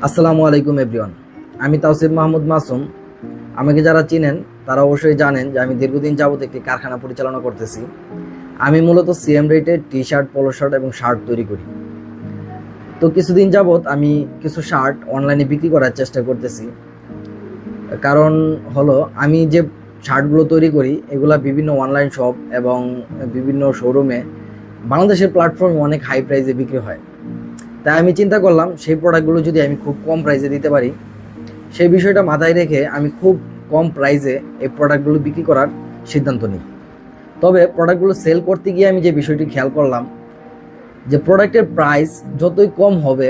আসসালামু আলাইকুম এভরিওয়ান। আমি তাওসিফ মাহমুদ মাসুম। আমাকে যারা চিনেন তারা অবশ্যই জানেন যে আমি দীর্ঘদিন যাবত একটি কারখানা পরিচালনা করতেছি। আমি মূলত সিএম রেটের টি শার্ট, পলো শার্ট এবং শার্ট তৈরি করি। তো কিছুদিন যাবত আমি কিছু শার্ট অনলাইনে বিক্রি করার চেষ্টা করতেছি। কারণ হলো, আমি যে শার্টগুলো তৈরি করি এগুলা বিভিন্ন অনলাইন শপ এবং বিভিন্ন শোরুমে বাংলাদেশের প্ল্যাটফর্মে অনেক হাই প্রাইসে বিক্রি হয়। তাই আমি চিন্তা করলাম সেই প্রোডাক্টগুলো যদি আমি খুব কম প্রাইসে দিতে পারি, সেই বিষয়টা মাথায় রেখে আমি খুব কম প্রাইসে এই প্রোডাক্টগুলো বিক্রি করার সিদ্ধান্ত নিই। তবে প্রোডাক্টগুলো সেল করতে গিয়ে আমি যে বিষয়টি খেয়াল করলাম, যে প্রোডাক্টের প্রাইস যতই কম হবে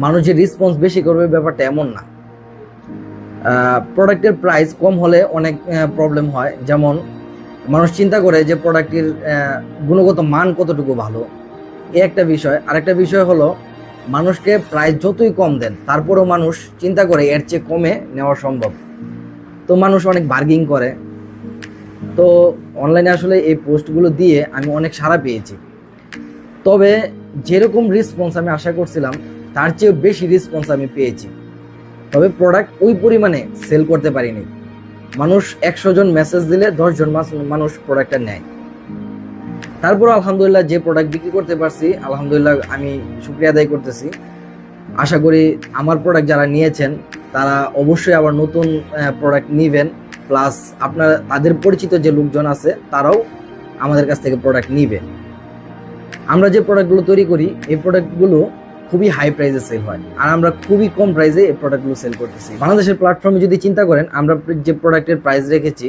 মানুষ যে রেসপন্স বেশি করবে ব্যাপারটা এমন না। প্রোডাক্টের প্রাইস কম হলে অনেক প্রবলেম হয়। যেমন মানুষ চিন্তা করে যে প্রোডাক্টের গুণগত মান কতটুকু ভালো, এ একটা বিষয়। আরেকটা বিষয় হলো, মানুষকে প্রাইস যতই কম দেন তারপরেও মানুষ চিন্তা করে এর চেয়ে কমে নেওয়া সম্ভব। তো মানুষ অনেক বার্গিং করে। তো অনলাইনে আসলে এই পোস্টগুলো দিয়ে আমি অনেক সাড়া পেয়েছি। তবে যেরকম রেসপন্স আমি আশা করছিলাম তার চেয়েও বেশি রেসপন্স আমি পেয়েছি। তবে প্রোডাক্ট ওই পরিমাণে সেল করতে পারিনি। মানুষ 100 জন মেসেজ দিলে 10 জন মানুষ প্রোডাক্টটা নেয়। তারপর আলহামদুলিল্লাহ যে প্রোডাক্ট বিক্রি করতে পারছি, আলহামদুলিল্লাহ আমি শুকরিয়া আদায় করতেছি। আশা করি আমার প্রোডাক্ট যারা নিয়েছেন তারা অবশ্যই আবার নতুন প্রোডাক্ট নেবেন, প্লাস আপনার তাদের পরিচিত যে লোকজন আছে তারাও আমাদের কাছ থেকে প্রোডাক্ট নিবে। আমরা যে প্রোডাক্টগুলো তৈরি করি এই প্রোডাক্টগুলো খুবই হাই প্রাইসে সেল হয়, আর আমরা খুবই কম প্রাইসে এই প্রোডাক্টগুলো সেল করতেছি। বাংলাদেশের প্ল্যাটফর্মে যদি চিন্তা করেন, আমরা যে প্রোডাক্টের প্রাইস রেখেছি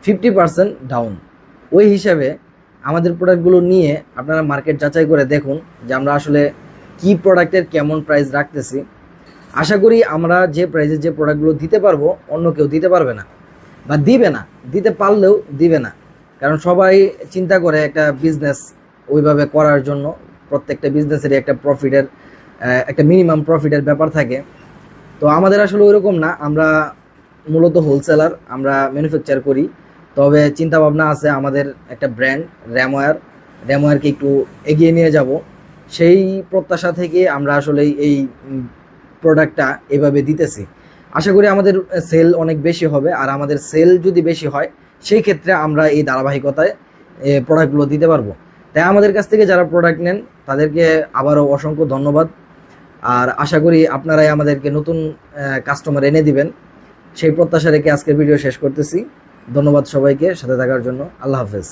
50% ডাউন। ওই হিসাবে আমাদের প্রোডাক্টগুলো নিয়ে আপনারা মার্কেট যাচাই করে দেখুন যে আমরা আসলে কি প্রোডাক্টের কেমন প্রাইস রাখতেছি। আশা করি আমরা যে প্রাইসে যে প্রোডাক্টগুলো দিতে পারবো অন্য কেউ দিতে পারবে না, বা দিবে না, দিতে পারলেও দিবে না। কারণ সবাই চিন্তা করে একটা বিজনেস ওইভাবে করার জন্য, প্রত্যেকটা বিজনেসেরই একটা প্রফিটের একটা মিনিমাম প্রফিটের ব্যাপার থাকে। তো আমাদের আসলে ওইরকম না, আমরা মূলত হোলসেলার, আমরা ম্যানুফ্যাকচার করি। তবে চিন্তা ভাবনা আছে আমাদের একটা ব্র্যান্ড র্যামওয়্যারকে একটু এগিয়ে নিয়ে যাব, সেই প্রত্যাশা থেকে আমরা আসলে এই প্রোডাক্টটা এভাবে দিতেছি। আশা করি আমাদের সেল অনেক বেশি হবে, আর আমাদের সেল যদি বেশি হয় সেই ক্ষেত্রে আমরা এই ধারাবাহিকতায় প্রোডাক্টগুলো দিতে পারবো। তাই আমাদের কাছ থেকে যারা প্রোডাক্ট নেন তাদেরকে আবারও অসংখ্য ধন্যবাদ। আর আশা করি আপনারাই আমাদেরকে নতুন কাস্টমার এনে দিবেন, সেই প্রত্যাশা রেখে আজকের ভিডিও শেষ করতেছি। ধন্যবাদ সবাইকে সাথে থাকার জন্য। আল্লাহ হাফেজ।